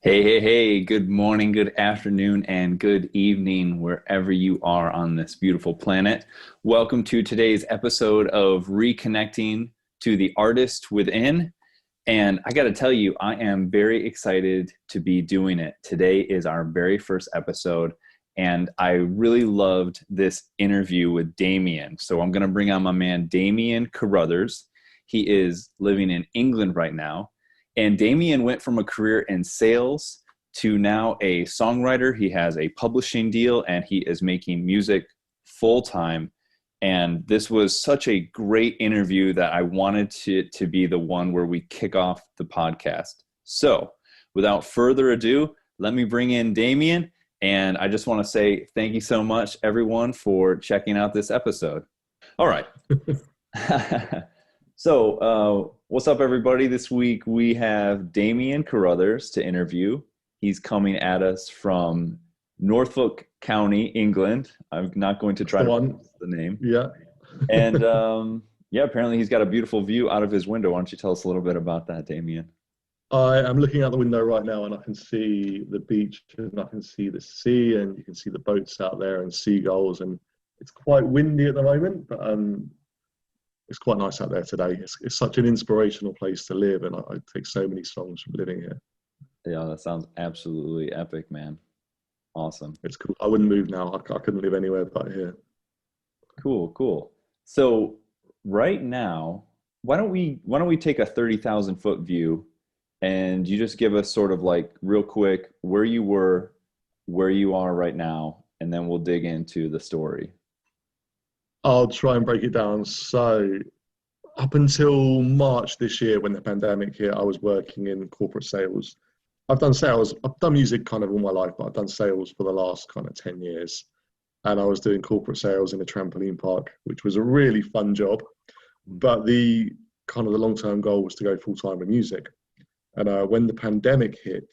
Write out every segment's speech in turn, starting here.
Hey, hey, hey, good morning, good afternoon, and good evening, wherever you are on this beautiful planet. Welcome to today's episode of Reconnecting to the Artist Within. And I got to tell you, I am very excited to be doing it. Today is our very first episode, and I really loved this interview with Damian. So I'm going to bring on my man, Damian Carruthers. He is living in England right now. And Damian went from a career in sales to now a songwriter. He has a publishing deal and he is making music full time. And this was such a great interview that I wanted to be the one where we kick off the podcast. So without further ado, let me bring in Damian. And I just want to say thank you so much, everyone, for checking out this episode. All right. So, what's up, everybody? This week we have Damian Carruthers to interview. He's coming at us from Norfolk County, England. I'm not going to try to pronounce the name. Yeah. And yeah, apparently he's got a beautiful view out of his window. Why don't you tell us a little bit about that, Damian? I am looking out the window right now and I can see the beach and I can see the sea and you can see the boats out there and seagulls, and it's quite windy at the moment, but it's quite nice out there today. It's such an inspirational place to live, and I take so many songs from living here. Yeah, that sounds absolutely epic, man. Awesome. It's cool. I wouldn't move now. I couldn't live anywhere but here. Cool, cool. So right now, why don't we take a 30,000 foot view, and you just give us sort of like real quick where you were, where you are right now, and then we'll dig into the story. I'll try and break it down. So up until March this year, when the pandemic hit, I was working in corporate sales. I've done sales. I've done music kind of all my life, but I've done sales for the last kind of 10 years. And I was doing corporate sales in a trampoline park, which was a really fun job. But the kind of the long-term goal was to go full-time with music. And when the pandemic hit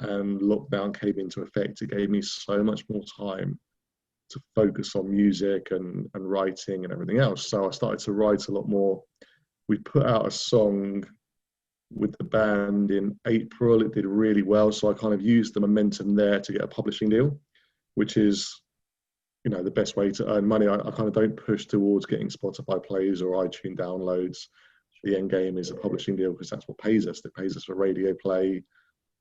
and lockdown came into effect, it gave me so much more time to focus on music and writing and everything else. So I started to write a lot more. We put out a song with the band in April. It did really well. So I kind of used the momentum there to get a publishing deal, which is, you know, the best way to earn money. I kind of don't push towards getting Spotify plays or iTunes downloads. The end game is a publishing deal because that's what pays us. It pays us for radio play.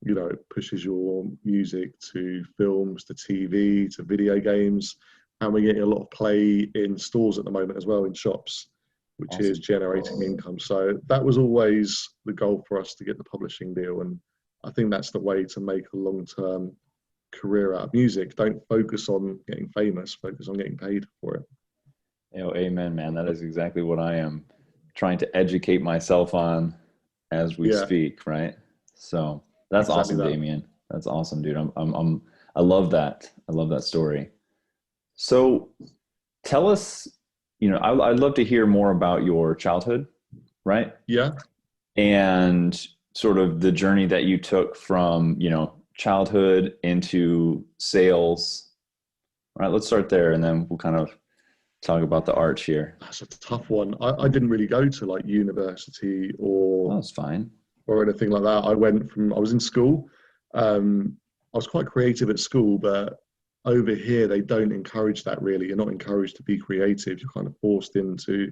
You know, it pushes your music to films, to TV, to video games. And we're getting a lot of play in stores at the moment as well, in shops, which Awesome. is generating income. So that was always the goal for us, to get the publishing deal. And I think that's the way to make a long-term career out of music. Don't focus on getting famous, focus on getting paid for it. You know, amen, man. That is exactly what I am trying to educate myself on as we speak, right? So that's Exactly awesome, that. Damian. That's awesome, dude. I love that. I love that story. So tell us, you know, I'd love to hear more about your childhood, right? Yeah. And sort of the journey that you took from, you know, childhood into sales. All right, let's start there and then we'll kind of talk about the arch here. That's a tough one. I didn't really go to like university or That's fine. or anything like that. I was in school. I was quite creative at school, but over here they don't encourage that really. You're not encouraged to be creative. You're kind of forced into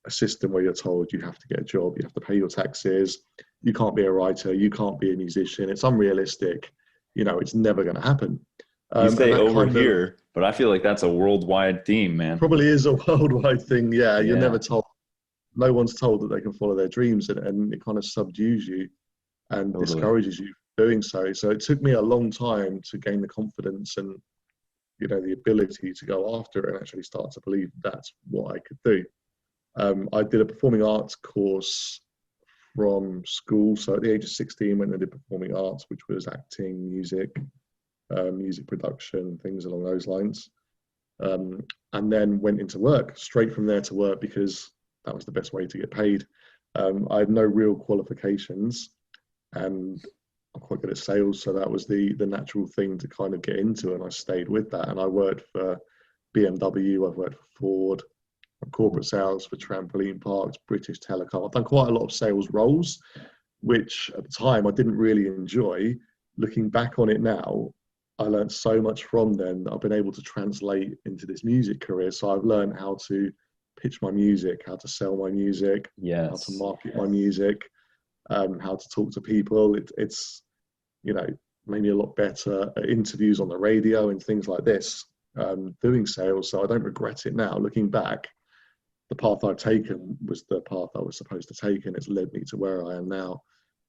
a system where you're told you have to get a job, you have to pay your taxes, you can't be a writer, you can't be a musician. It's unrealistic. You know, it's never going to happen. You say over Kind of here, but I feel like that's a worldwide theme, man. probably is a worldwide thing. Yeah, you're Yeah, never told. No one's told that they can follow their dreams, and it kind of subdues you and totally. discourages you from doing so. So it took me a long time to gain the confidence and, you know, the ability to go after it and actually start to believe that's what I could do. I did a performing arts course from school. So at the age of 16, went and did performing arts, which was acting, music, music production, things along those lines. And then went into work, straight from there to work, because that was the best way to get paid. I had no real qualifications and I'm quite good at sales. So that was the natural thing to kind of get into. And I stayed with that. And I worked for BMW, I've worked for Ford, corporate sales for trampoline parks, British Telecom. I've done quite a lot of sales roles, which at the time I didn't really enjoy, looking back on it now, I learned so much from them that I've been able to translate into this music career. So I've learned how to pitch my music, how to sell my music, how to Yes. market my music, how to talk to people. It's made me a lot better at interviews on the radio and things like this, doing sales. So I don't regret it now. Looking back, the path I've taken was the path I was supposed to take, and it's led me to where I am now.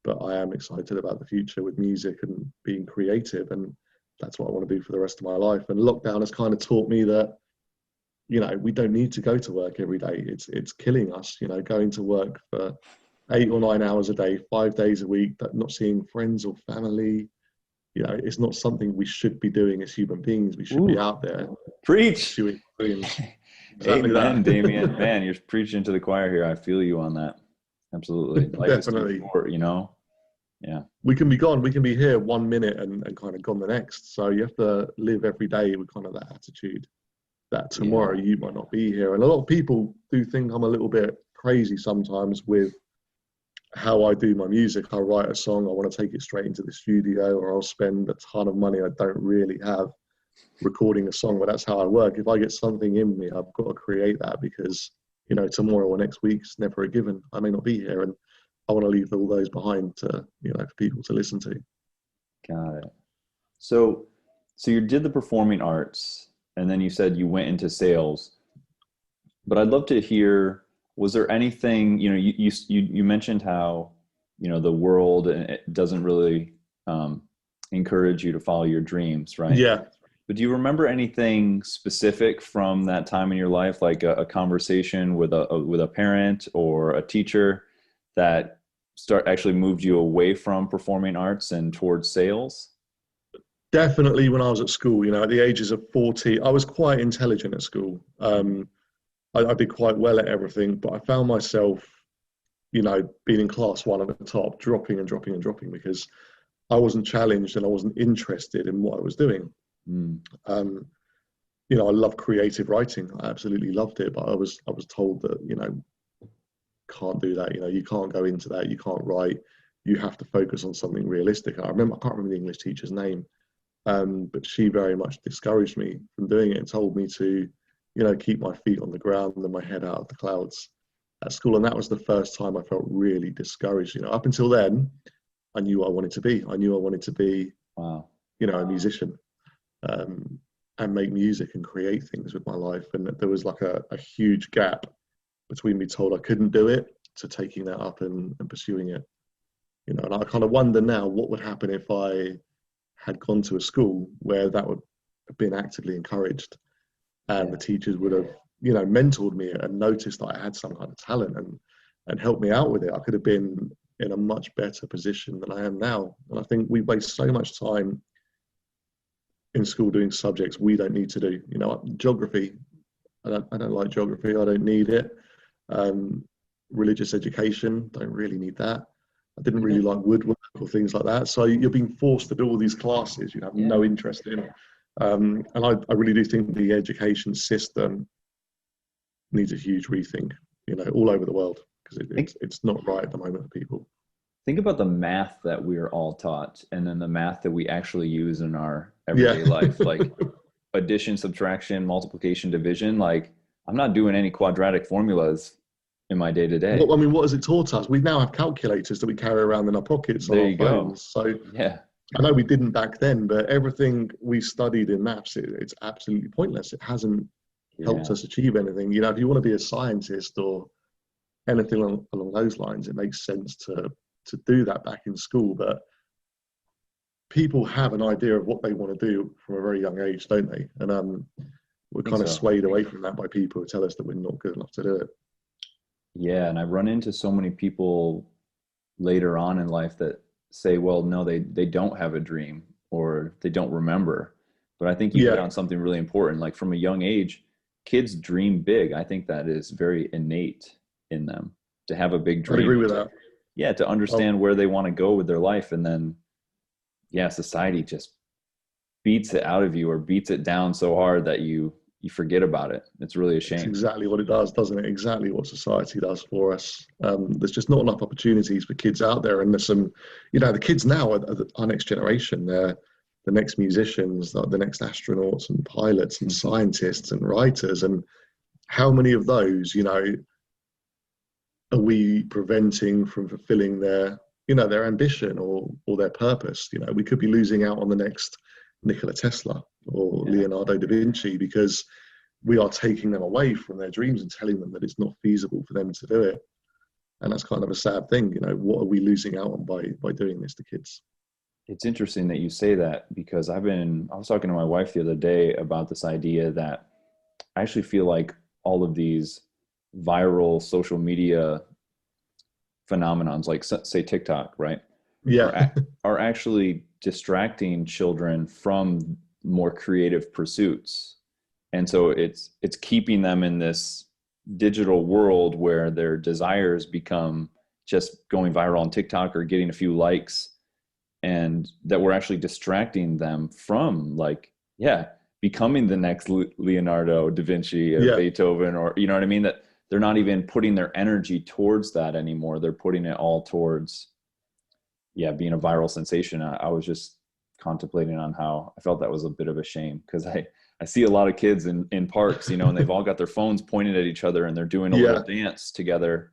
But I am excited about the future with music and being creative, and that's what I want to do for the rest of my life. And lockdown has kind of taught me that, we don't need to go to work every day. It's killing us, going to work for 8 or 9 hours a day, 5 days a week, not seeing friends or family. It's not something we should be doing as human beings. We should be out there Preach. pursuing dreams. Exactly. Amen, Damian. Man, you're preaching to the choir here. I feel you on that. Absolutely. Life Definitely. is too short, Yeah. We can be gone. We can be here 1 minute and kind of gone the next. So you have to live every day with kind of that attitude that tomorrow you might not be here. And a lot of people do think I'm a little bit crazy sometimes with how I do my music. I write a song, I want to take it straight into the studio, or I'll spend a ton of money I don't really have recording a song. But that's how I work. If I get something in me, I've got to create that, because tomorrow or next week's never a given. I may not be here, and I want to leave all those behind to for people to listen to. Got it. So you did the performing arts, and then you said you went into sales. But I'd love to hear, was there anything, you mentioned how, the world doesn't really encourage you to follow your dreams, right? Yeah. But do you remember anything specific from that time in your life, like a conversation with a parent or a teacher that actually moved you away from performing arts and towards sales? Definitely when I was at school, at the ages of 40, I was quite intelligent at school. I did quite well at everything, but I found myself, being in class one at the top, dropping and dropping and dropping, because I wasn't challenged and I wasn't interested in what I was doing. I love creative writing. I absolutely loved it, but I was told that, can't do that. You can't go into that. You can't write. You have to focus on something realistic. I can't remember the English teacher's name, but she very much discouraged me from doing it and told me to, keep my feet on the ground and my head out of the clouds at school. And that was the first time I felt really discouraged. Up until then, I knew what I wanted to be. I knew I wanted to be, wow, a musician, and make music and create things with my life. And there was like a huge gap between me told I couldn't do it to taking that up and pursuing it. And I kind of wonder now what would happen if I had gone to a school where that would have been actively encouraged, and the teachers would have, mentored me and noticed that I had some kind of talent and helped me out with it. I could have been in a much better position than I am now. And I think we waste so much time in school doing subjects we don't need to do. Geography, I don't like geography. I don't need it. Religious education, don't really need that. I didn't really like woodwork or things like that. So you're being forced to do all these classes you have no interest in. And I really do think the education system needs a huge rethink, all over the world, because it's not right at the moment for people. Think about the math that we are all taught, and then the math that we actually use in our everyday life, like addition, subtraction, multiplication, division. Like, I'm not doing any quadratic formulas in my day to day. I mean, what has it taught us? We now have calculators that we carry around in our pockets on our phones. So yeah, I know we didn't back then, but everything we studied in maths, it's absolutely pointless. It hasn't helped us achieve anything. If you want to be a scientist or anything along those lines, it makes sense to do that back in school. But people have an idea of what they want to do from a very young age, don't they? And we're kind of swayed away from that by people who tell us that we're not good enough to do it. Yeah, and I run into so many people later on in life that say, well, no, they don't have a dream, or they don't remember. But I think you hit on something really important. Like, from a young age, kids dream big. I think that is very innate in them, to have a big dream. I agree with that. Yeah, to understand where they want to go with their life. And then, society just beats it out of you, or beats it down so hard that you you forget about it. It's really a It's shame. exactly what it does, doesn't it? Exactly what society does for us. There's just not enough opportunities for kids out there, and there's some, the kids now are our next generation. They're the next musicians, the next astronauts and pilots and scientists and writers. And how many of those, are we preventing from fulfilling their ambition or their purpose? We could be losing out on the next Nikola Tesla or Yeah. Leonardo da Vinci because we are taking them away from their dreams and telling them that it's not feasible for them to do it. And that's kind of a sad thing. What are we losing out on by doing this to kids? It's interesting that you say that, because I was talking to my wife the other day about this idea that I actually feel like all of these viral social media phenomenons, like say TikTok, right? Yeah. Are actually distracting children from more creative pursuits. And so it's keeping them in this digital world where their desires become just going viral on TikTok or getting a few likes, and that we're actually distracting them from, like, becoming the next Leonardo da Vinci, Yeah. Beethoven, or, you know what I mean? That they're not even putting their energy towards that anymore. They're putting it all towards, being a viral sensation. I was just contemplating on how I felt that was a bit of a shame, because I see a lot of kids in parks, and they've all got their phones pointed at each other and they're doing a little dance together.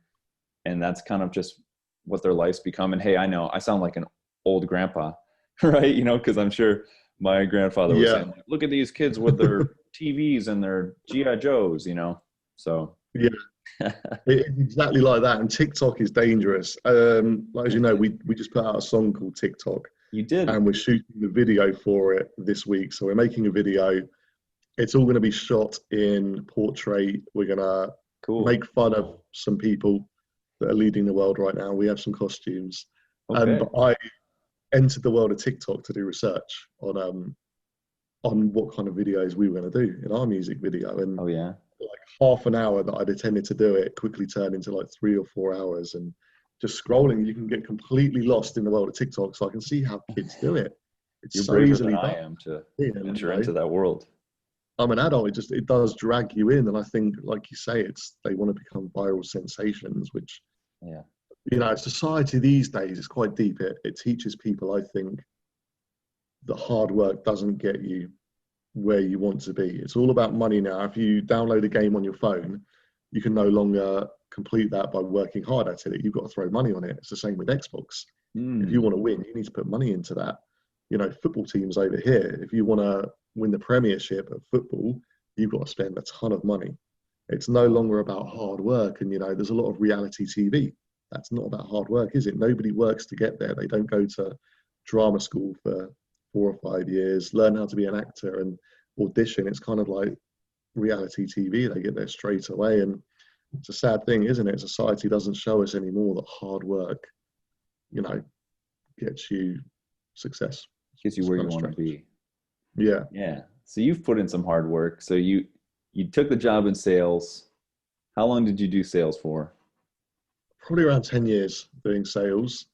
And that's kind of just what their life's become. And hey, I know I sound like an old grandpa, right? Because I'm sure my grandfather was saying, like, look at these kids with their TVs and their GI Joes, so. Yeah. It's exactly like that. And TikTok is dangerous. Like, as you know, we just put out a song called TikTok. You did. And we're shooting the video for it this week. So we're making a video. It's all going to be shot in portrait. We're going to make fun of some people that are leading the world right now. We have some costumes. Okay. But I entered the world of TikTok to do research on what kind of videos we were going to do in our music video. And like half an hour that I'd intended to do it quickly turned into like 3 or 4 hours. And just scrolling, you can get completely lost in the world of TikTok. So I can see how kids do it. It's You're so braver easily than done. I am to enter into that world. I'm an adult. It does drag you in, and I think, like you say, they want to become viral sensations, which society these days is quite deep. It teaches people, I think, that hard work doesn't get you where you want to be. It's all about money now. If you download a game on your phone, you can no longer complete that by working hard at it. You've got to throw money on it. It's the same with Xbox. If you want to win, you need to put money into that. Football teams over here, if you want to win the Premiership of football, you've got to spend a ton of money. It's no longer about hard work. And, there's a lot of reality TV. That's not about hard work, is it? Nobody works to get there. They don't go to drama school for 4 or 5 years, learn how to be an actor and audition. It's kind of like reality TV. They get there straight away. And it's a sad thing, isn't it? Society doesn't show us anymore that hard work, gets you success. Gets you where you want to be. Yeah. Yeah. So you've put in some hard work. So you took the job in sales. How long did you do sales for? Probably around 10 years doing sales,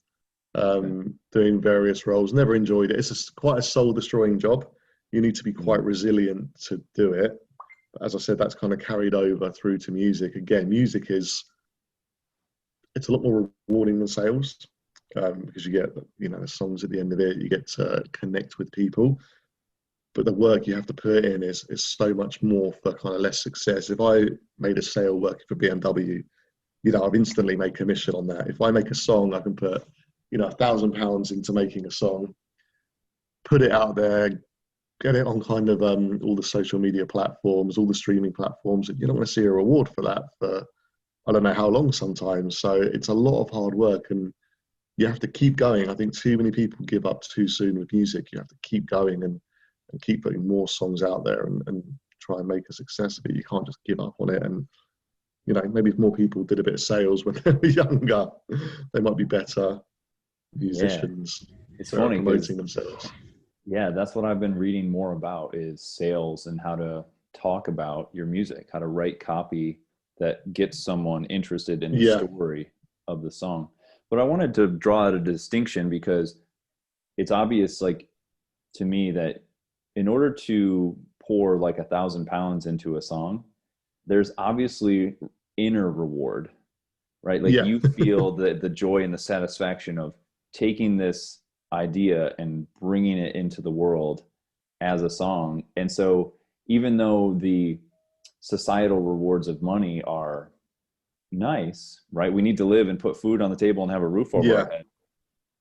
doing various roles. Never enjoyed it. It's quite a soul-destroying job. You need to be quite resilient to do it. But as I said, that's kind of carried over through to music. Again, music it's a lot more rewarding than sales, because you get, the songs at the end of it. You get to connect with people. But the work you have to put in is so much more for kind of less success. If I made a sale working for BMW, I've instantly made commission on that. If I make a song, I can put, £1,000 into making a song, put it out there, get it on kind of all the social media platforms, all the streaming platforms. And you don't want to see a reward for that for I don't know how long sometimes. So it's a lot of hard work, and you have to keep going. I think too many people give up too soon with music. You have to keep going and keep putting more songs out there and try and make a success of it. You can't just give up on it. And maybe if more people did a bit of sales when they were younger, they might be better musicians. It's funny promoting themselves. Yeah, that's what I've been reading more about, is sales and how to talk about your music, how to write copy that gets someone interested in the story of the song. But I wanted to draw out a distinction, because it's obvious, like, to me, that in order to pour like 1,000 pounds into a song, there's obviously inner reward, right? Like Yeah, you feel the joy and the satisfaction of taking this idea and bringing it into the world as a song. And so even though the societal rewards of money are nice, right? We need to live and put food on the table and have a roof over yeah, our head.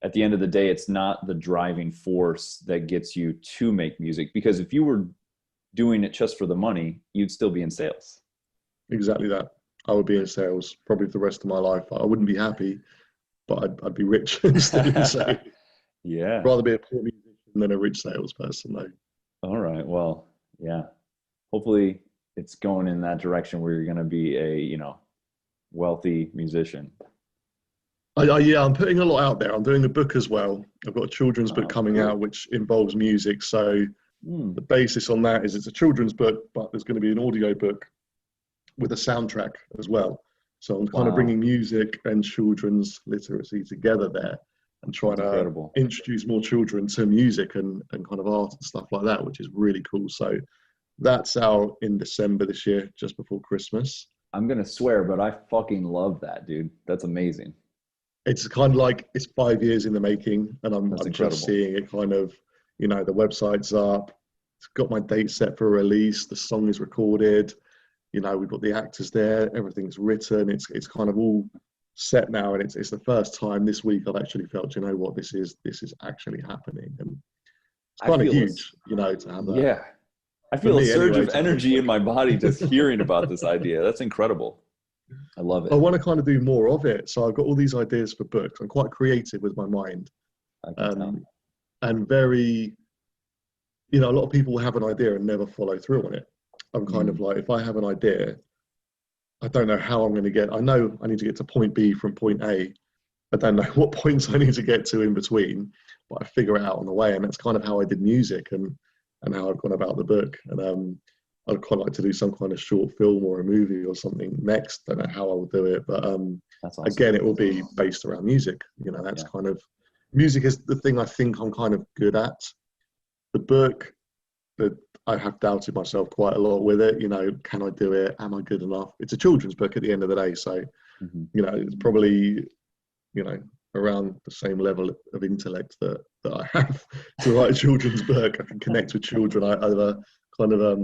At the end of the day, it's not the driving force that gets you to make music, because if you were doing it just for the money, you'd still be in sales. exactly that. I would be in sales probably for the rest of my life. I wouldn't be happy, but I'd be rich still in sales. Yeah. Rather be a poor musician than a rich salesperson, though. All right. Well, yeah. Hopefully it's going in that direction where you're going to be a, wealthy musician. Yeah, I'm putting a lot out there. I'm doing a book as well. I've got a children's book coming cool. out, which involves music. So the basis on that is it's a children's book, but there's going to be an audio book with a soundtrack as well. So I'm kind of bringing music and children's literacy together there and trying to introduce more children to music and kind of art and stuff like that, which is really cool. So that's out in December this year, just before Christmas. I'm going to swear, but I fucking love that, dude. That's amazing. It's kind of like it's 5 years in the making, and I'm just seeing it kind of, the website's up. It's got my date set for release. The song is recorded. We've got the actors there. Everything's written. It's kind of all set now, and it's the first time this week I've actually felt, what, this is actually happening, and it's kind of huge, to have that. Yeah, I feel a surge of energy in my body just hearing about this idea. That's incredible. I love it. I want to kind of do more of it. So I've got all these ideas for books. I'm quite creative with my mind. And very, a lot of people have an idea and never follow through on it. I'm kind of like, if I have an idea, I don't know how I'm going to get, I know I need to get to point B from point A. I don't know what points I need to get to in between, but I figure it out on the way. And that's kind of how I did music and how I've gone about the book. And I'd quite like to do some kind of short film or a movie or something next. Don't know how I will do it, but awesome. Again, it will be based around music. That's kind of, music is the thing I think I'm kind of good at. The book, that I have doubted myself quite a lot with it. Can I do it? Am I good enough? It's a children's book at the end of the day, so it's probably around the same level of intellect that I have to write a children's book. I can connect with children. I have a kind of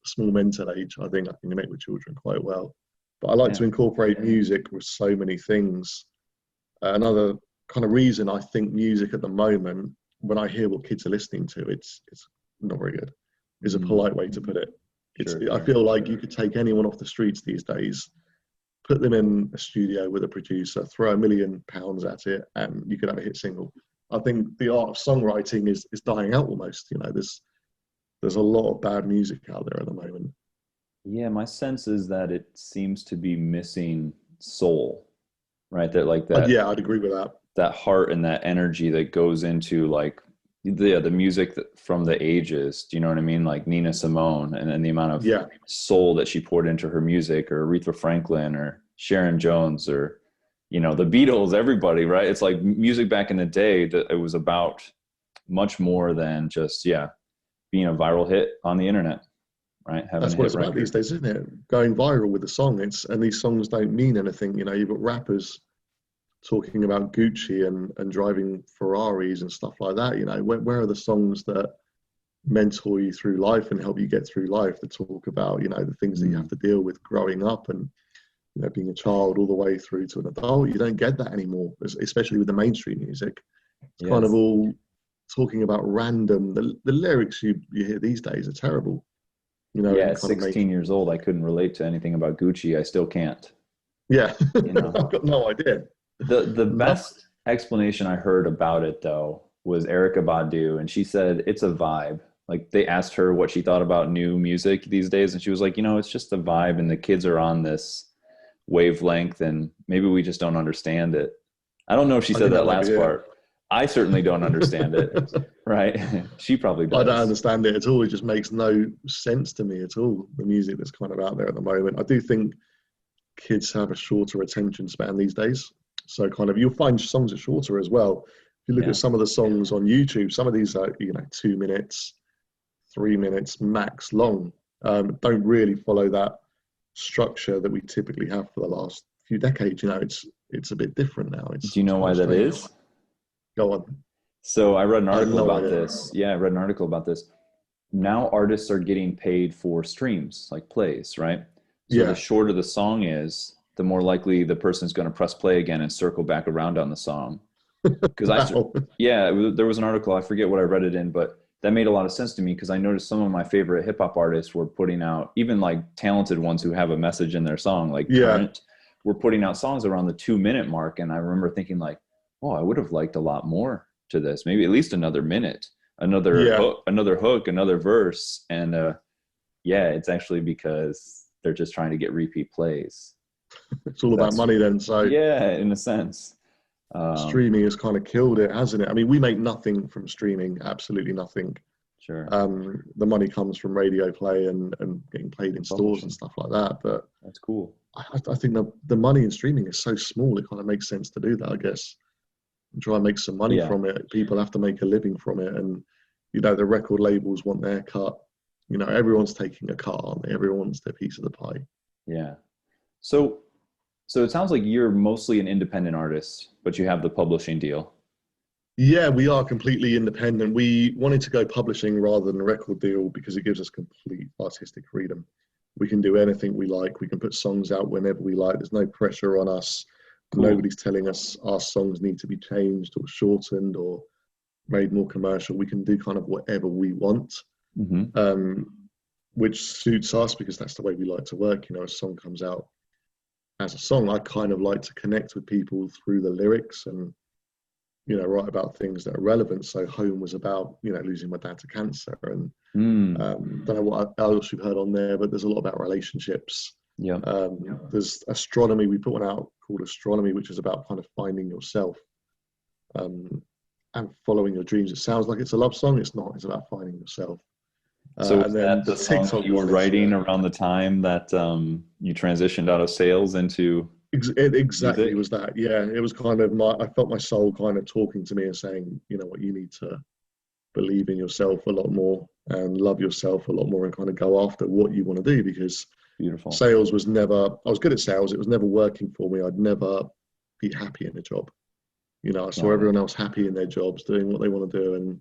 small mental age. I think I can connect with children quite well, but I like to incorporate music with so many things. Another kind of reason I think music at the moment, when I hear what kids are listening to, it's not very good, is a polite way to put it. I feel like you could take anyone off the streets these days, put them in a studio with a producer, throw £1 million at it, and you could have a hit single. I think the art of songwriting is dying out almost. There's a lot of bad music out there at the moment. Yeah, my sense is that it seems to be missing soul, right? That yeah, I'd agree with that. That heart and that energy that goes into the music from the ages. Do you know what I mean? Like Nina Simone and the amount of soul that she poured into her music, or Aretha Franklin or Sharon Jones, or the Beatles, everybody, right? It's like music back in the day that it was about much more than just being a viral hit on the internet, right? That's what it's about these days, isn't it? Going viral with a song. And these songs don't mean anything. You've got rappers talking about Gucci and driving Ferraris and stuff like that. Where are the songs that mentor you through life and help you get through life, that talk about, the things that you have to deal with growing up and, being a child all the way through to an adult? You don't get that anymore, especially with the mainstream music. It's kind of all talking about random, the lyrics you hear these days are terrible. At 16 years old, I couldn't relate to anything about Gucci. I still can't. Yeah. I've got no idea. The best explanation I heard about it, though, was Erykah Badu, and she said it's a vibe. Like, they asked her what she thought about new music these days, and she was like, it's just a vibe, and the kids are on this wavelength, and maybe we just don't understand it. I don't know if she said that last part. I certainly don't understand it, right? She probably does. I don't understand it at all. It just makes no sense to me at all, the music that's kind of out there at the moment. I do think kids have a shorter attention span these days. So kind of, you'll find songs are shorter as well. If you look at some of the songs on YouTube, some of these are, 2 minutes, 3 minutes max long. Don't really follow that structure that we typically have for the last few decades. You know, it's a bit different now. Do you It's know quite why that strange. is? Go on. So I read an I have article no about idea. this. Yeah, I read an article about this. Now artists are getting paid for streams, like plays, right? So the Yeah. shorter the song is, the more likely the person's going to press play again and circle back around on the song. Because Wow. yeah, there was an article, I forget what I read it in, but that made a lot of sense to me because I noticed some of my favorite hip hop artists were putting out, even like talented ones who have a message in their song, like Yeah. Current, were putting out songs around the 2 minute mark. And I remember thinking like, oh, I would have liked a lot more to this, maybe at least another minute, Yeah. another hook, another verse. And yeah, it's actually because they're just trying to get repeat plays. It's all about That's, money then. So yeah, in a sense. streaming has kind of killed it, hasn't it? I mean, we make nothing from streaming, absolutely nothing. Sure. The money comes from radio play and getting played in stores and Publishing. stuff like that. But That's cool. I think the money in streaming is so small, it kind of makes sense to do that, I guess. And try and make some money Yeah. from it. People have to make a living from it. And, you know, the record labels want their cut. You know, everyone's taking a cut, aren't they? Everyone wants their piece of the pie. Yeah. So it sounds like you're mostly an independent artist, but you have the publishing deal. Yeah, we are completely independent. We wanted to go publishing rather than a record deal because it gives us complete artistic freedom. We can do anything we like. We can put songs out whenever we like. There's no pressure on us. Cool. Nobody's telling us our songs need to be changed or shortened or made more commercial. We can do kind of whatever we want, Mm-hmm. which suits us because that's the way we like to work. You know, a song comes out as a song. I kind of like to connect with people through the lyrics and, you know, write about things that are relevant. So Home was about, you know, losing my dad to cancer. And don't know what else you've heard on there, but there's a lot about relationships. Yeah. There's Astronomy. We put one out called Astronomy, which is about kind of finding yourself and following your dreams. It sounds like it's a love song. It's not. It's about finding yourself. So And is then that the song that you were writing around the time that you transitioned out of sales into it exactly music? was that. Yeah, it was kind of I felt my soul kind of talking to me and saying, you know what, you need to believe in yourself a lot more and love yourself a lot more and kind of go after what you want to do, because Beautiful. sales was never, I was good at sales. It was never working for me. I'd never be happy in a job. You know, I saw everyone else happy in their jobs doing what they want to do. And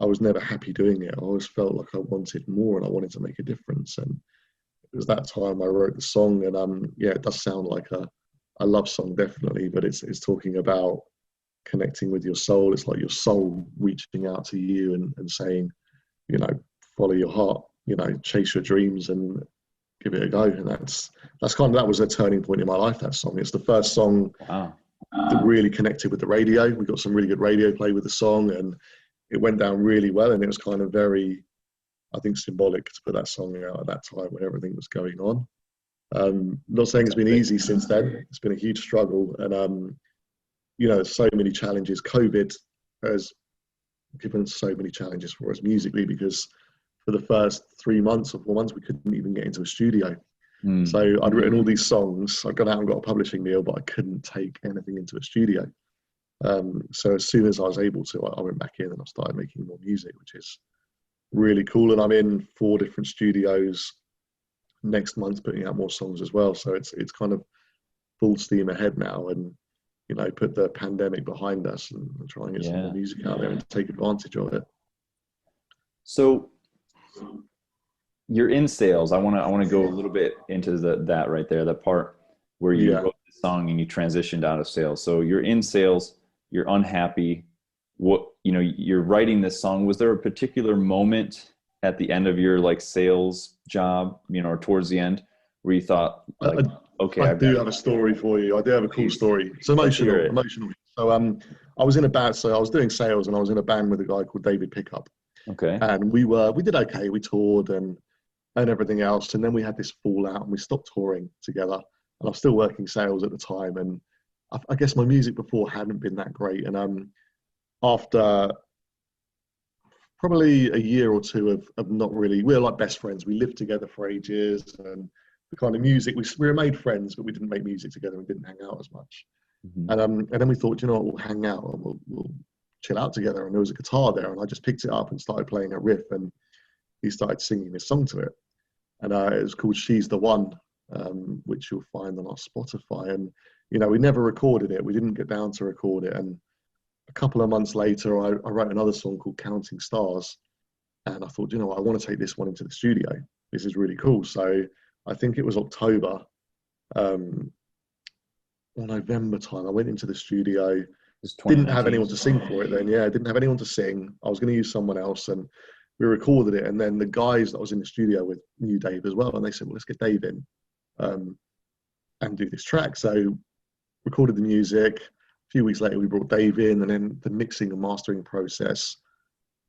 I was never happy doing it. I always felt like I wanted more and I wanted to make a difference. And it was that time I wrote the song. And yeah, it does sound like a love song, definitely, but it's talking about connecting with your soul. It's like your soul reaching out to you and saying, you know, follow your heart, you know, chase your dreams and give it a go. And that's kind of, that was a turning point in my life, that song. It's the first song that really connected with the radio. We got some really good radio play with the song and it went down really well. And it was kind of very, I think, symbolic to put that song out at that time when everything was going on. Not saying it's been easy since then. It's been a huge struggle. And, you know, so many challenges. COVID has given so many challenges for us musically, because for the first 3 months or 4 months, we couldn't even get into a studio. So I'd written all these songs. I'd gone out and got a publishing deal, but I couldn't take anything into a studio. So as soon as I was able to, I went back in and I started making more music, which is really cool. And I'm in 4 different studios next month, putting out more songs as well. So it's kind of full steam ahead now, and, you know, put the pandemic behind us and try and get some more music out there and take advantage of it. So you're in sales. I want to go a little bit into that right there, that part where you wrote the song and you transitioned out of sales. So you're in sales, you're unhappy. What, you know, you're writing this song. Was there a particular moment at the end of your like sales job, you know, or towards the end, where you thought like, okay, I do have a story for you. I do have a cool story. It's emotional. So I was in a band. So I was doing sales and I was in a band with a guy called David Pickup. Okay. And we did okay. We toured and everything else. And then we had this fallout and we stopped touring together. And I was still working sales at the time. And I guess my music before hadn't been that great. And after probably a year or two of not really, we were like best friends. We lived together for ages, and the kind of music, we were made friends, but we didn't make music together and didn't hang out as much. And then we thought, you know what, we'll hang out and we'll chill out together. And there was a guitar there and I just picked it up and started playing a riff. And he started singing this song to it. And it was called She's the One, which you'll find on our Spotify. And, you know, we never recorded it. We didn't get down to record it. And a couple of months later, I wrote another song called Counting Stars. And I thought, you know what, I want to take this one into the studio. This is really cool. So I think it was October or November time. I went into the studio. Didn't have anyone to sing for it then. Yeah, I didn't have anyone to sing. I was going to use someone else, and we recorded it. And then the guys that I was in the studio with knew Dave as well, and they said, "Well, let's get Dave in and do this track." So recorded the music. A few weeks later, we brought Dave in, and then the mixing and mastering process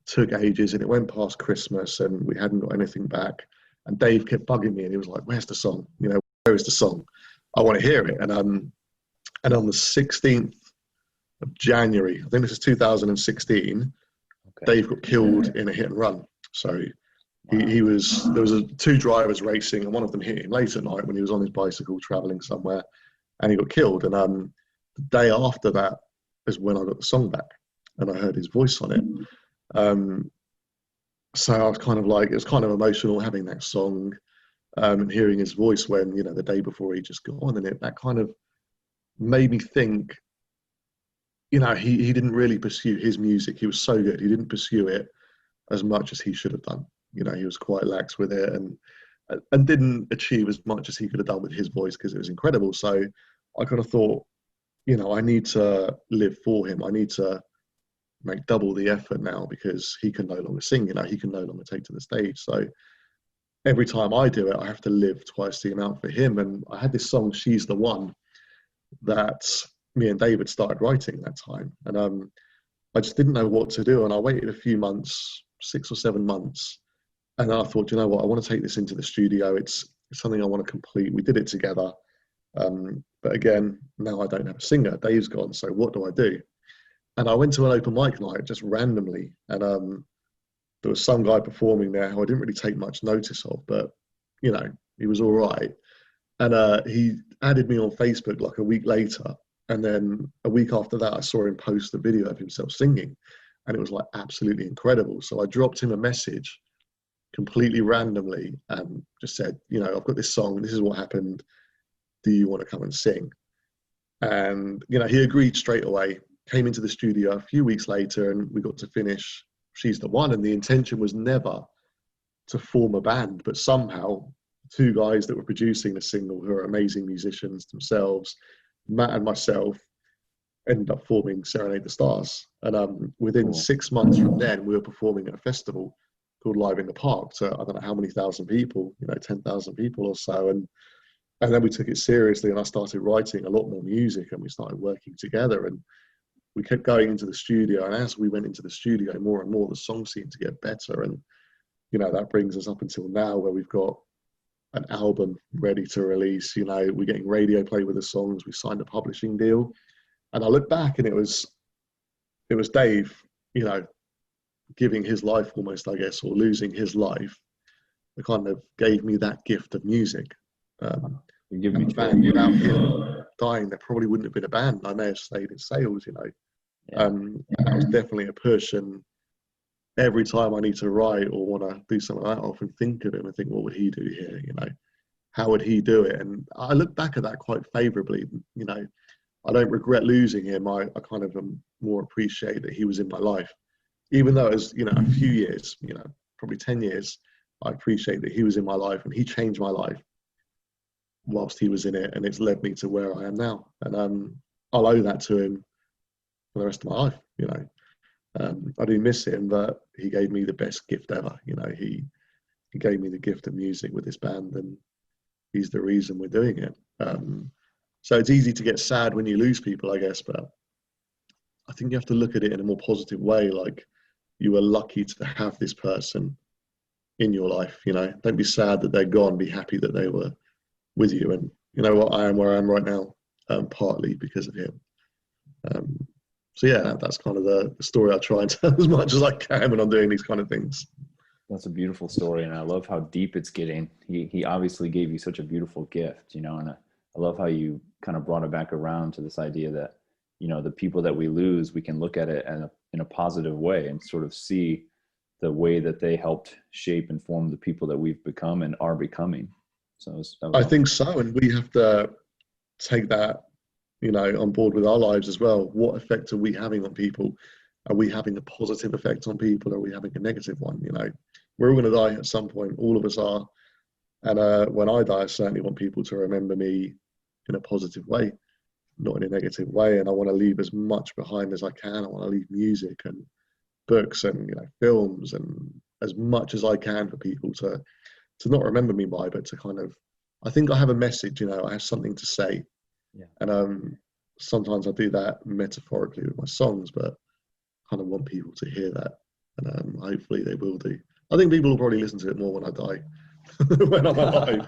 took ages, and it went past Christmas, and we hadn't got anything back. And Dave kept bugging me, and he was like, "Where's the song? You know, where is the song? I want to hear it." And on the 16th of January, I think this is 2016, Dave got killed in a hit and run. So there was two drivers racing, and one of them hit him late at night when he was on his bicycle traveling somewhere, and he got killed. And the day after that is when I got the song back, and I heard his voice on it. So I was kind of like, it was kind of emotional having that song and hearing his voice when, you know, the day before he just gone, and that kind of made me think, you know, he didn't really pursue his music. He was so good. He didn't pursue it as much as he should have done. You know, he was quite lax with it and didn't achieve as much as he could have done with his voice, because it was incredible. So I kind of thought, you know, I need to live for him. I need to make double the effort now, because he can no longer sing, you know, he can no longer take to the stage. So every time I do it, I have to live twice the amount for him. And I had this song, She's the One, that me and David started writing that time. And I just didn't know what to do. And I waited a few months, 6 or 7 months. And then I thought, you know what, I want to take this into the studio. It's something I want to complete. We did it together. But again, now I don't have a singer. Dave's gone. So what do I do? And I went to an open mic night just randomly. And there was some guy performing there who I didn't really take much notice of, but, you know, he was all right. And he added me on Facebook like a week later. And then a week after that, I saw him post a video of himself singing. And it was like absolutely incredible. So I dropped him a message completely randomly and just said, you know, I've got this song. This is what happened. Do you want to come and sing? And, you know, he agreed straight away, came into the studio a few weeks later, and we got to finish She's the One. And the intention was never to form a band, but somehow two guys that were producing the single, who are amazing musicians themselves, Matt and myself, ended up forming Serenade the Stars. And within 6 months from then, we were performing at a festival called Live in the Park to, I don't know how many thousand people, you know, 10,000 people or so. And then we took it seriously, and I started writing a lot more music, and we started working together, and we kept going into the studio. And as we went into the studio more and more, the songs seemed to get better. And, you know, that brings us up until now, where we've got an album ready to release. You know, we're getting radio play with the songs. We signed a publishing deal. And I look back, and it was Dave, you know, giving his life almost, I guess, or losing his life, that kind of gave me that gift of music. You give me band without him dying, there probably wouldn't have been a band. I may have stayed in sales, you know. That was definitely a push. And every time I need to write or want to do something like that, I often think of him and think, what would he do here? You know, how would he do it? And I look back at that quite favorably. You know, I don't regret losing him. I kind of more appreciate that he was in my life, even though it was, you know, a few years, you know, probably 10 years. I appreciate that he was in my life, and he changed my life whilst he was in it, and it's led me to where I am now. And I'll owe that to him for the rest of my life. You know, I do miss him, but he gave me the best gift ever. You know, he gave me the gift of music with this band, and he's the reason we're doing it. So it's easy to get sad when you lose people, I guess, but I think you have to look at it in a more positive way. Like, you were lucky to have this person in your life. You know, don't be sad that they're gone. Be happy that they were with you. And you know what, I am where I am right now, partly because of him. So yeah, that's kind of the story I try and tell as much as I can when I'm doing these kind of things. That's a beautiful story, and I love how deep it's getting. He obviously gave you such a beautiful gift, you know, and I love how you kind of brought it back around to this idea that, you know, the people that we lose, we can look at it in a positive way and sort of see the way that they helped shape and form the people that we've become and are becoming. So that was I awesome. think so, and we have to take that, on board with our lives as well. What effect are we having on people? Are we having a positive effect on people? Or are we having a negative one? We're all going to die at some point. All of us are. And when I die, I certainly want people to remember me in a positive way, not in a negative way. And I want to leave as much behind as I can. I want to leave music and books and films and as much as I can for people to not remember me by, but to kind of, I think I have a message. I have something to say. Yeah. And sometimes I do that metaphorically with my songs, but I kind of want people to hear that, and hopefully they will do. I think people will probably listen to it more when I die when I'm alive.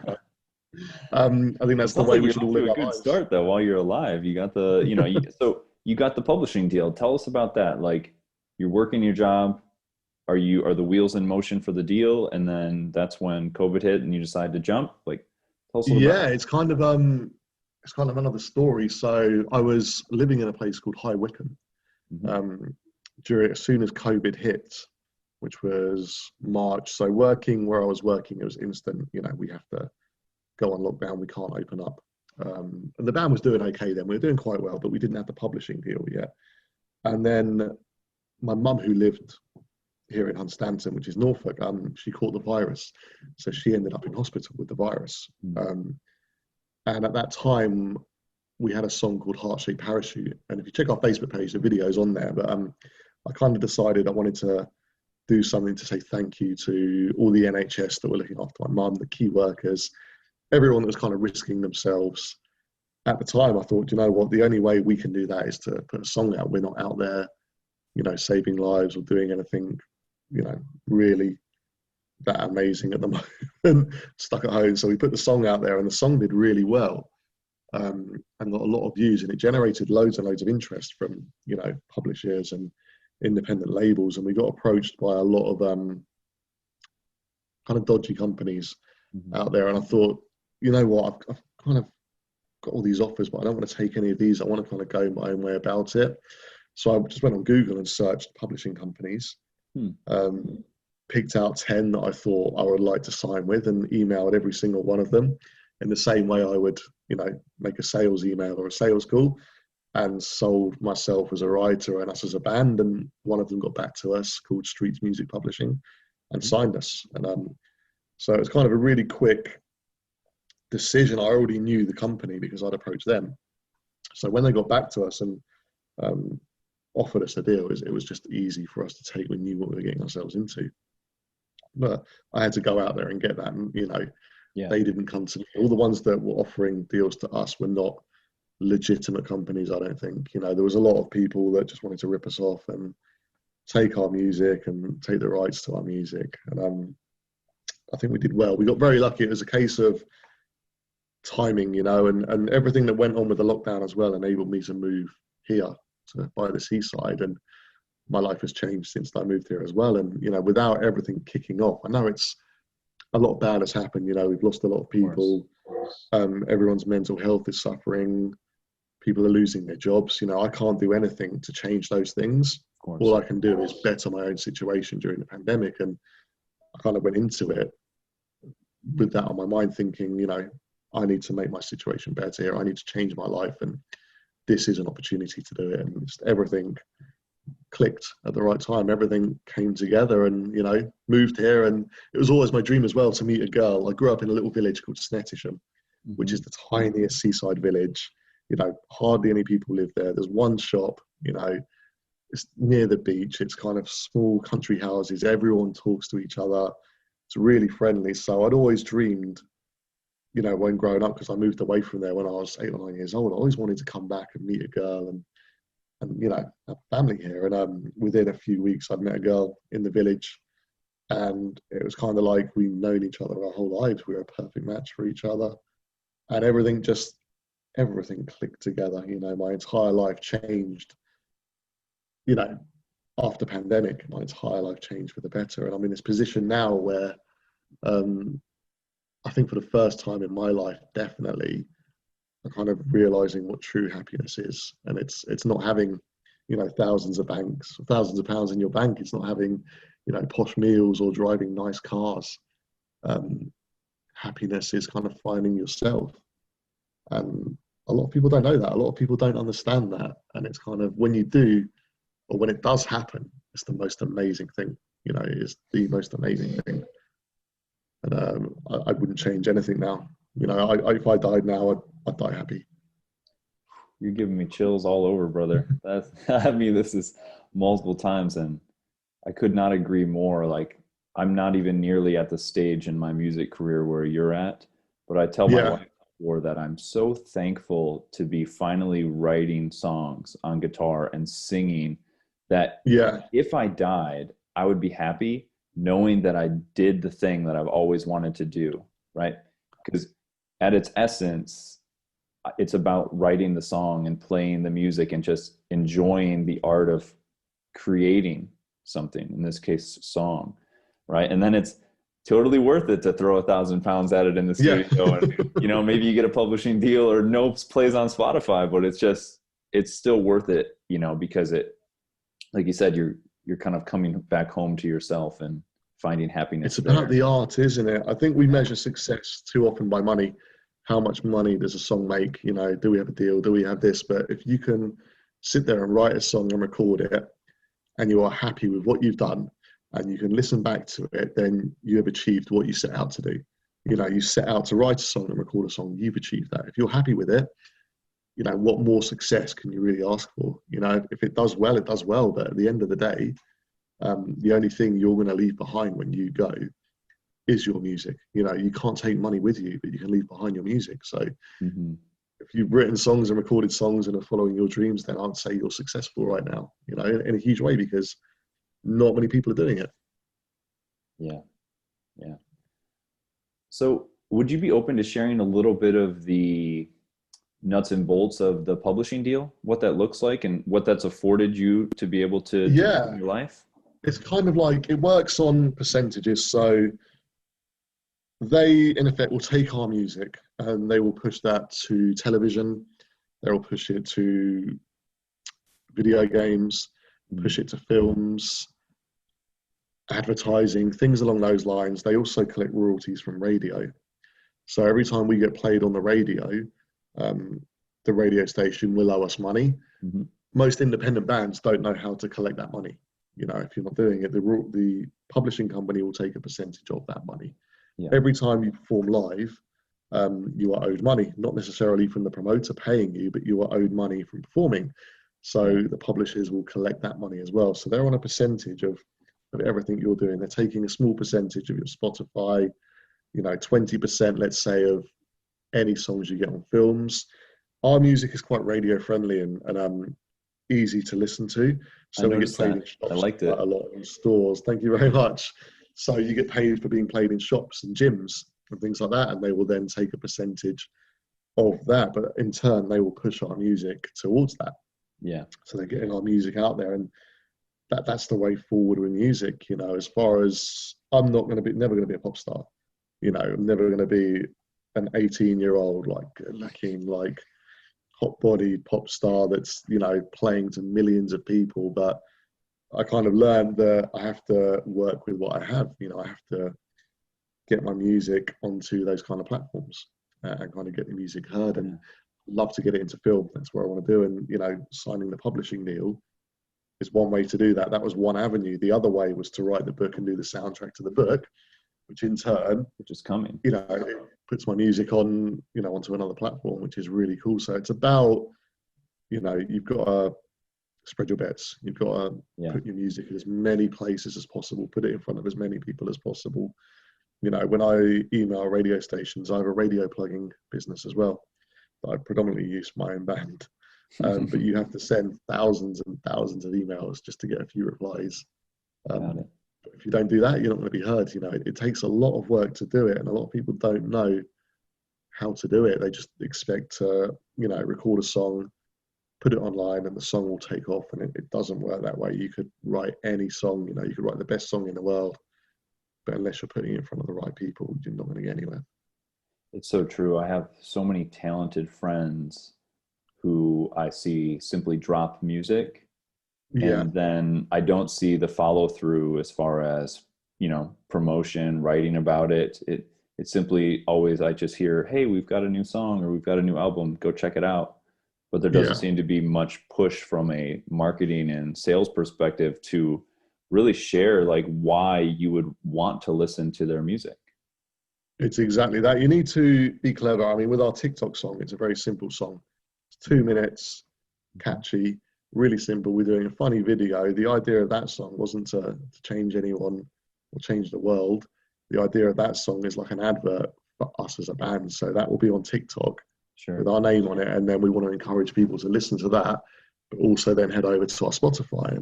I think that's the Sounds way like we you're should off all to live a our good lives. start though. While you're alive, you got the, so you got the publishing deal. Tell us about that. Like, you're working your job. Are the wheels in motion for the deal? And then that's when COVID hit and you decide to jump. Like, tell us a little about Yeah, it's kind of another story. So I was living in a place called High Wycombe that. as soon as COVID hit, which was March. So where I was working, it was instant. We have to go on lockdown. We can't open up. And the band was doing okay then. We were doing quite well, but we didn't have the publishing deal yet. And then my mum, who lived here in Hunstanton, which is Norfolk, she caught the virus. So she ended up in hospital with the virus. And at that time, we had a song called Heart Shaped Parachute. And if you check our Facebook page, the video's on there. But I kind of decided I wanted to do something to say thank you to all the NHS that were looking after my mum, the key workers, everyone that was kind of risking themselves. At the time, I thought, you know what, the only way we can do that is to put a song out. We're not out there, saving lives or doing anything, really that amazing at the moment, stuck at home. So we put the song out there, and the song did really well, and got a lot of views, and it generated loads and loads of interest from, publishers and independent labels. And we got approached by a lot of kind of dodgy companies out there. And I thought, you know what, I've kind of got all these offers, but I don't want to take any of these. I want to kind of go my own way about it. So I just went on Google and searched publishing companies, picked out 10 that I thought I would like to sign with, and emailed every single one of them in the same way I would, make a sales email or a sales call, and sold myself as a writer and us as a band. And one of them got back to us, called Streets Music Publishing, and signed us. And so it was kind of a really quick decision. I already knew the company because I'd approached them. So when they got back to us and offered us a deal, it was just easy for us to take. We knew what we were getting ourselves into. But I had to go out there and get that. And, they didn't come to me. All the ones that were offering deals to us were not legitimate companies, I don't think. There was a lot of people that just wanted to rip us off and take our music and take the rights to our music. And I think we did well. We got very lucky. It was a case of timing, and everything that went on with the lockdown as well enabled me to move here by the seaside. And my life has changed since I moved here as well. And, without everything kicking off, I know it's a lot bad has happened. We've lost a lot of people. Everyone's mental health is suffering. People are losing their jobs. I can't do anything to change those things. All I can do is better my own situation during the pandemic. And I kind of went into it with that on my mind, thinking, I need to make my situation better here. I need to change my life. And this is an opportunity to do it. And just everything clicked at the right time. Everything came together, and moved here. And it was always my dream as well to meet a girl. I grew up in a little village called Snettisham, which is the tiniest seaside village. Hardly any people live there. There's one shop. It's near the beach. It's kind of small country houses. Everyone talks to each other. It's really friendly. So I'd always dreamed, when growing up, because I moved away from there when I was 8 or 9 years old, I always wanted to come back and meet a girl and have family here. And within a few weeks, I'd met a girl in the village, and it was kind of like we'd known each other our whole lives. We were a perfect match for each other, and everything clicked together. My entire life changed. After pandemic, my entire life changed for the better, and I'm in this position now where I think for the first time in my life, definitely, I'm kind of realizing what true happiness is. And it's not having, thousands of pounds in your bank. It's not having, posh meals or driving nice cars. Um, Happiness is kind of finding yourself. And a lot of people don't know that. A lot of people don't understand that. And it's kind of when you do, or when it does happen, it's the most amazing thing. It's the most amazing thing. And I wouldn't change anything now. If I died now, I'd die happy. You're giving me chills all over, brother. That's, I mean, this is multiple times, and I could not agree more. Like, I'm not even nearly at the stage in my music career where you're at, but I tell my Yeah, wife before that I'm so thankful to be finally writing songs on guitar and singing that yeah, if I died, I would be happy knowing that I did the thing that I've always wanted to do, right? Because at its essence, it's about writing the song and playing the music and just enjoying the art of creating something, in this case song, right? And then it's totally worth it to throw 1,000 pounds at it in the yeah. studio, and maybe you get a publishing deal or no plays on Spotify, but it's still worth it, because it, like you said, you're kind of coming back home to yourself and finding happiness It's about there. the art, isn't it? I think we measure success too often by money. How much money does a song make? Do we have a deal? Do we have this? But if you can sit there and write a song and record it, and you are happy with what you've done, and you can listen back to it, then you have achieved what you set out to do. You set out to write a song and record a song, you've achieved that. If you're happy with it, what more success can you really ask for? If it does well, it does well. But at the end of the day, the only thing you're going to leave behind when you go is your music. You can't take money with you, but you can leave behind your music. So Mm-hmm. if you've written songs and recorded songs and are following your dreams, then I'd say you're successful right now, in a huge way, because not many people are doing it. Yeah, yeah. So would you be open to sharing a little bit of the nuts and bolts of the publishing deal, what that looks like and what that's afforded you to be able to do in Yeah, your life? it's kind of like it works on percentages. So they, in effect, will take our music and they will push that to television. They will push it to video games, push it to films, advertising, things along those lines. They also collect royalties from radio. So every time we get played on um, the radio station will owe us money. Mm-hmm. Most independent bands don't know how to collect that money. If you're not doing it, the publishing company will take a percentage of that money. Yeah. Every time you perform live, you are owed money, not necessarily from the promoter paying you, but you are owed money from performing. So the publishers will collect that money as well. So they're on a percentage of everything you're doing. They're taking a small percentage of your Spotify, 20%, let's say, of any songs you get on films. Our music is quite radio friendly and easy to listen to. I So we get noticed played that. in I shops liked quite it. a lot, in stores. Thank you very much. So you get paid for being played in shops and gyms and things like that, and they will then take a percentage of that. But in turn, they will push our music towards that. Yeah. So they're getting our music out there, and that's the way forward with music. As far as I'm not going to be, never going to be a pop star. I'm never going to be an 18-year-old like looking like hot-bodied pop star that's playing to millions of people. But I kind of learned that I have to work with what I have. I have to get my music onto those kind of platforms and kind of get the music heard, and love to get it into film. That's what I want to do. And signing the publishing deal is one way to do that. That was one avenue. The other way was to write the book and do the soundtrack to the book, which in turn, Which is coming. it puts my music on, onto another platform, which is really cool. So it's about, you've got to spread your bets. You've got to put your music in as many places as possible, put it in front of as many people as possible. When I email radio stations, I have a radio plugging business as well that I predominantly use for my own band. But you have to send thousands and thousands of emails just to get a few replies. If you don't do that, you're not going to be heard. It takes a lot of work to do it, and a lot of people don't know how to do it. They just expect to, record a song, put it online, and the song will take off. And it doesn't work that way. You could write any song. You could write the best song in the world, but unless you're putting it in front of the right people, you're not going to get anywhere. It's so true. I have so many talented friends who I see simply drop music Yeah, and then I don't see the follow through as far as, promotion, writing about it. It's simply always, I just hear, hey, we've got a new song or we've got a new album, go check it out. But there doesn't yeah. seem to be much push from a marketing and sales perspective to really share like why you would want to listen to their music. It's exactly that. You need to be clever. I mean, with our TikTok song, it's a very simple song. It's 2 minutes, Mhm. catchy, really simple. We're doing a funny video. The idea of that song wasn't to change anyone or change the world. The idea of that song is like an advert for us as a band. So that will be on TikTok with Sure. our name on it. And then we want to encourage people to listen to that, but also then head over to our Spotify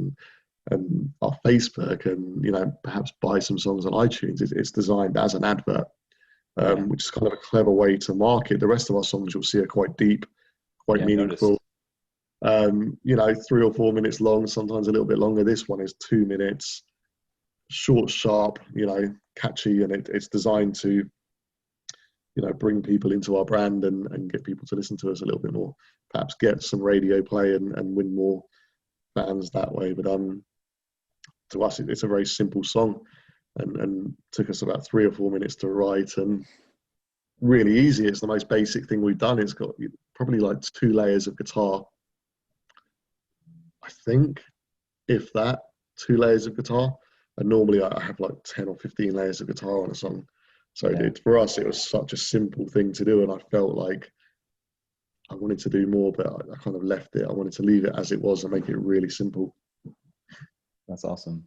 and our Facebook and, perhaps buy some songs on iTunes. It's designed as an advert, Yeah. which is kind of a clever way to market. The rest of our songs you'll see are quite deep, quite Yeah, I meaningful. noticed. 3 or 4 minutes long, sometimes a little bit longer. This one is 2 minutes, short, sharp, catchy, and it's designed to, bring people into our brand and get people to listen to us a little bit more, perhaps get some radio play and win more fans that way. But to us, it's a very simple song, and took us about 3 or 4 minutes to write, and really easy. It's the most basic thing we've done. It's got probably like 2 layers of guitar, I think, if that, 2 layers of guitar. And normally I have like 10 or 15 layers of guitar on a song. So Yeah. for us, it was such a simple thing to do. And I felt like I wanted to do more, but I kind of left it. I wanted to leave it as it was and make it really simple. That's awesome.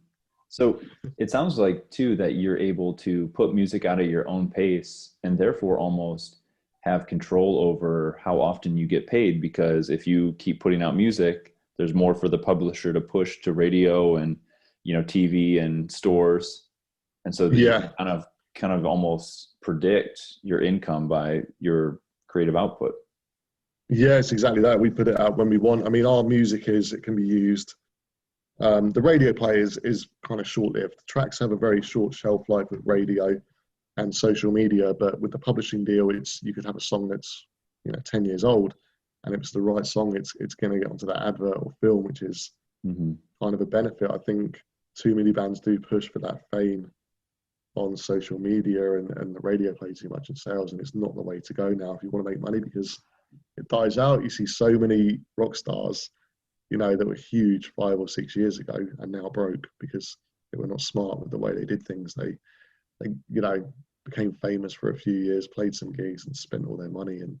So it sounds like too that you're able to put music out at your own pace and therefore almost have control over how often you get paid, because if you keep putting out music, there's more for the publisher to push to radio and, TV and stores. And so that you can Yeah. kind of almost predict your income by your creative output. Yeah, it's exactly that. We put it out when we want. I mean, our music it can be used. The radio play is kind of short-lived. The tracks have a very short shelf life with radio and social media, but with the publishing deal, you could have a song that's 10 years old, and if it's the right song, it's going to get onto that advert or film, which is Hmm. kind of a benefit. I think too many bands do push for that fame on social media and the radio play too much in sales, and it's not the way to go now if you want to make money, because it dies out. You see so many rock stars, that were huge 5 or 6 years ago and now broke because they were not smart with the way they did things. They became famous for a few years, played some gigs and spent all their money. And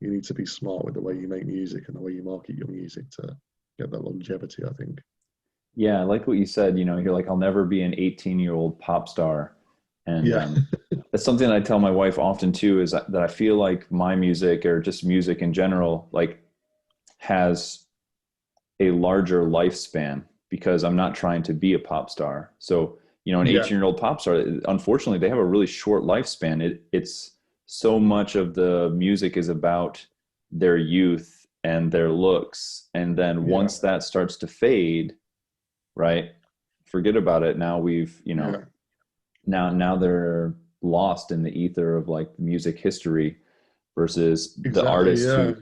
you need to be smart with the way you make music and the way you market your music to get that longevity, I think. Yeah, I like what you said. You're like, I'll never be an 18-year-old pop star. And Yeah. that's something I tell my wife often too, is that I feel like my music or just music in general, like has a larger lifespan because I'm not trying to be a pop star. So, an Yeah. 18-year-old pop star, unfortunately, they have a really short lifespan. It's so much of the music is about their youth and their looks. And then Yeah. once that starts to fade, right, forget about it. Now Yeah. now they're lost in the ether of like music history versus the Exactly. artists who,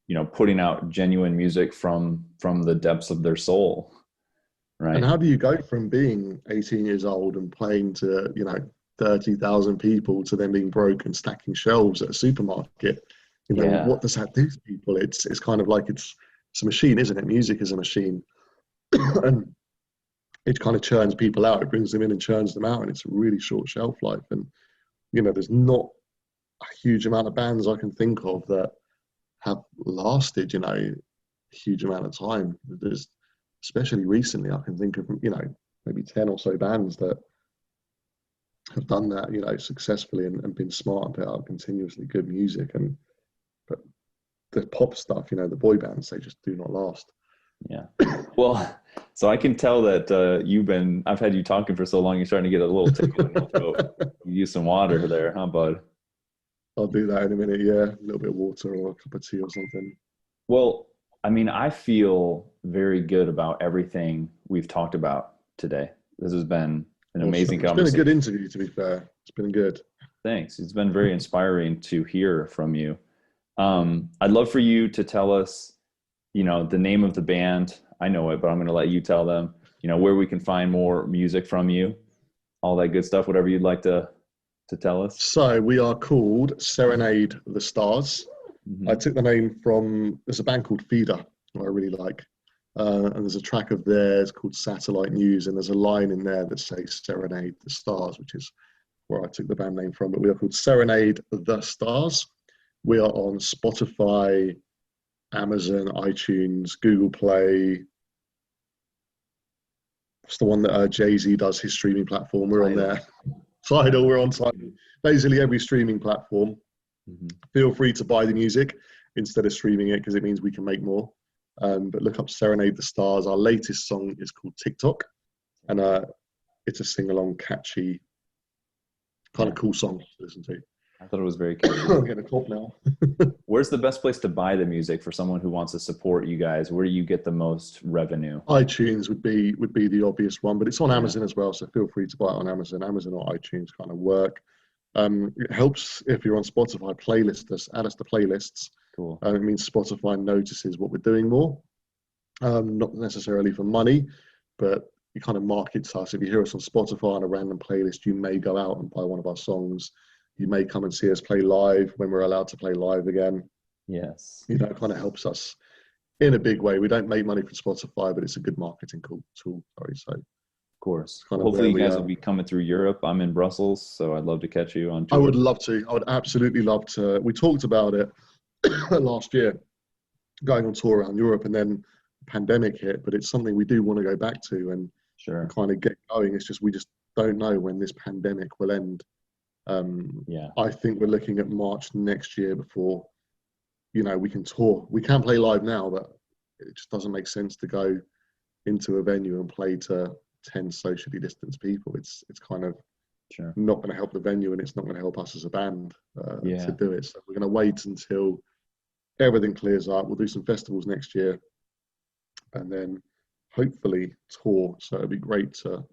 Yeah. putting out genuine music from the depths of their soul, And right? how do you go from being 18 years old and playing to, 30,000 people to then being broke and stacking shelves at a supermarket? Yeah. What does that do to people? It's kind of like it's a machine, isn't it? Music is a machine. And it kind of churns people out. It brings them in and churns them out. And it's a really short shelf life. And, there's not a huge amount of bands I can think of that have lasted, a huge amount of time. There's, especially recently, I can think of, maybe 10 or so bands that have done that, successfully and been smart and put out continuously good music. But the pop stuff, the boy bands, they just do not last. Yeah. Well, so I can tell that I've had you talking for so long, you're starting to get a little tickle in your throat. You use some water there, huh, bud? I'll do that in a minute. Yeah, a little bit of water or a cup of tea or something. Well, I mean, I feel very good about everything we've talked about today. This has been an amazing Awesome. It's been a good conversation. interview, to be fair. It's been good. Thanks. It's been very inspiring to hear from you. I'd love for you to tell us, the name of the band, I know it, but I'm going to let you tell them, where we can find more music from you, all that good stuff, whatever you'd like to tell us. So we are called Serenade The Stars. Mm-hmm. I took the name from, there's a band called Feeder, I really like. And there's a track of theirs called Satellite News, and there's a line in there that says Serenade The Stars, which is where I took the band name from. But we are called Serenade The Stars. We are on Spotify, Amazon, iTunes, Google Play. It's the one that Jay-Z does his streaming platform. We're on there. Tidal, we're on Tidal. Basically every streaming platform. Mm-hmm. Feel free to buy the music instead of streaming it, because it means we can make more. But look up Serenade The Stars. Our latest song is called TikTok, and it's a sing-along, catchy, kind of cool song to listen to. I thought it was very cool. I'm getting a cough now. Where's the best place to buy the music for someone who wants to support you guys? Where do you get the most revenue? iTunes would be the obvious one, but it's on Amazon as well, so feel free to buy it on Amazon. Amazon or iTunes kind of work. It helps if you're on Spotify, add us to playlists. Cool. It means Spotify notices what we're doing more. Not necessarily for money, but it kind of markets us. If you hear us on Spotify on a random playlist, you may go out and buy one of our songs. You may come and see us play live when we're allowed to play live again. Yes. It kind of helps us in a big way. We don't make money from Spotify, but it's a good marketing tool. So, of course. Hopefully you guys will be coming through Europe. I'm in Brussels, so I'd love to catch you on tour. I would love to. I would absolutely love to. We talked about it last year, going on tour around Europe, and then the pandemic hit, but it's something we do want to go back to and kind of get going. It's just we just don't know when this pandemic will end. I think we're looking at March next year before we can tour. We can play live now, but it just doesn't make sense to go into a venue and play to 10 socially distanced people. It's kind of not going to help the venue, and it's not going to help us as a band to do it. So we're going to wait until everything clears up. We'll do some festivals next year, and then hopefully tour. So it'd be great to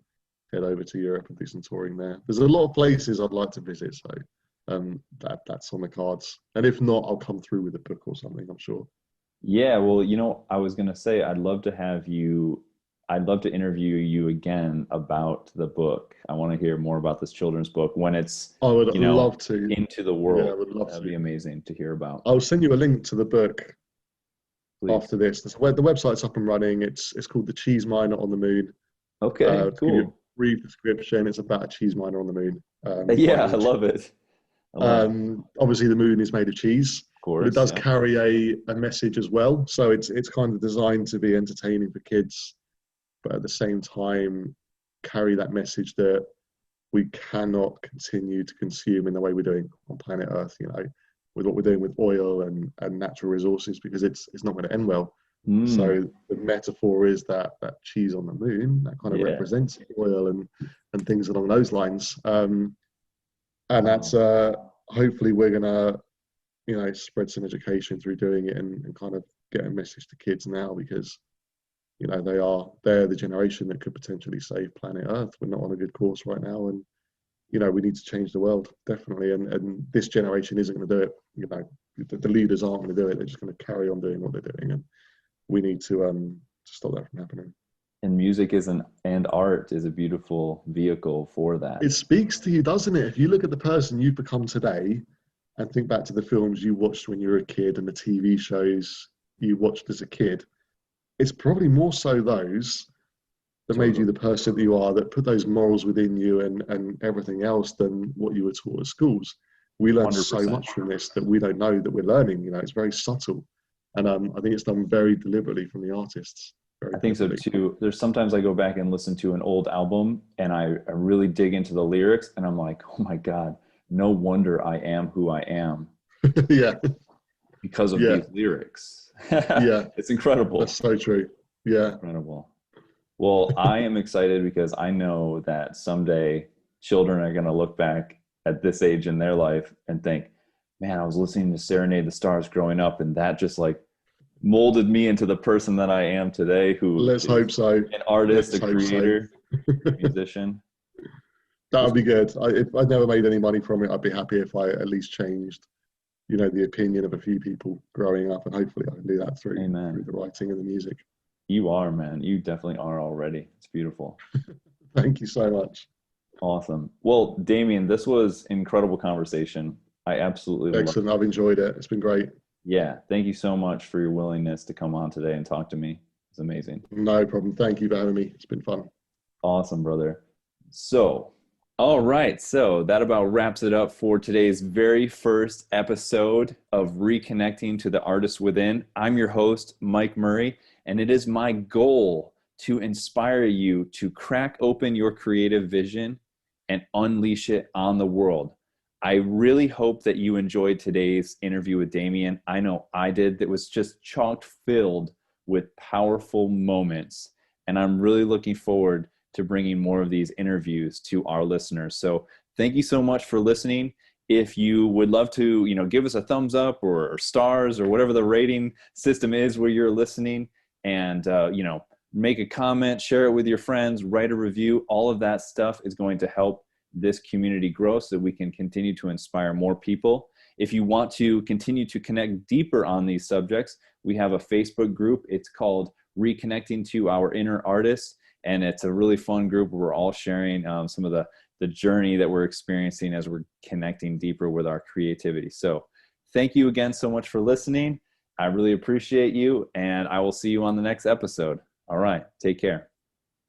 head over to Europe and do some touring there. There's a lot of places I'd like to visit, so that's on the cards. And if not, I'll come through with a book or something, I'm sure. Yeah, well, I was going to say, I'd love to interview you again about the book. I want to hear more about this children's book when it's, I would love to. Into the world. Yeah, I would love That'd to. be amazing to hear about. I'll send you a link to the book. Please. After this. The website's up and running. It's called The Cheese Miner on the Moon. Okay, cool. Brief description. It's about a cheese miner on the moon. I love it. Obviously, the moon is made of cheese, of course, but it does carry a message as well. So it's kind of designed to be entertaining for kids, but at the same time, carry that message that we cannot continue to consume in the way we're doing on planet Earth. With what we're doing with oil and natural resources, because it's not going to end well. So the metaphor is that cheese on the moon, that kind of represents oil and things along those lines. And that's hopefully we're going to spread some education through doing it and kind of get a message to kids now, because they're the generation that could potentially save planet Earth. We're not on a good course right now, and we need to change the world, definitely. And this generation isn't going to do it. The leaders aren't going to do it. They're just going to carry on doing what they're doing, and we need to stop that from happening. And music and art is a beautiful vehicle for that. It speaks to you, doesn't it? If you look at the person you've become today and think back to the films you watched when you were a kid and the TV shows you watched as a kid, it's probably more so those that made you the person that you are, that put those morals within you and everything else than what you were taught at schools. We learn 100%. So much from this that we don't know that we're learning. It's very subtle. And I think it's done very deliberately from the artists. I think so too. There's sometimes I go back and listen to an old album and I really dig into the lyrics and I'm like, oh my God, no wonder I am who I am. Yeah. Because of these lyrics. Yeah. It's incredible. That's so true. Yeah. Incredible. Well, I am excited because I know that someday children are going to look back at this age in their life and think, man, I was listening to Serenade the Stars growing up, and that just molded me into the person that I am today, who Let's hope so. An artist, a creator, a musician. That would be good. If I'd never made any money from it, I'd be happy if I at least changed, the opinion of a few people growing up, and hopefully I can do that through the writing and the music. You are, man. You definitely are already. It's beautiful. Thank you so much. Awesome. Well, Damien, this was incredible conversation. I absolutely love Excellent. I've enjoyed it. It's been great. Yeah, thank you so much for your willingness to come on today and talk to me. It's amazing. No problem. Thank you for having me. It's been fun. Awesome, brother. So, all right. So that about wraps it up for today's very first episode of Reconnecting to the Artist Within. I'm your host, Mike Murray, and it is my goal to inspire you to crack open your creative vision and unleash it on the world. I really hope that you enjoyed today's interview with Damian. I know I did. That was just chock filled with powerful moments. And I'm really looking forward to bringing more of these interviews to our listeners. So thank you so much for listening. If you would love to, give us a thumbs up or stars or whatever the rating system is where you're listening, and, make a comment, share it with your friends, write a review. All of that stuff is going to help this community grow so we can continue to inspire more people. If you want to continue to connect deeper on these subjects, we have a Facebook group. It's called Reconnecting to Our Inner Artists. And it's a really fun group where we're all sharing some of the journey that we're experiencing as we're connecting deeper with our creativity. So thank you again so much for listening. I really appreciate you, and I will see you on the next episode. All right, take care.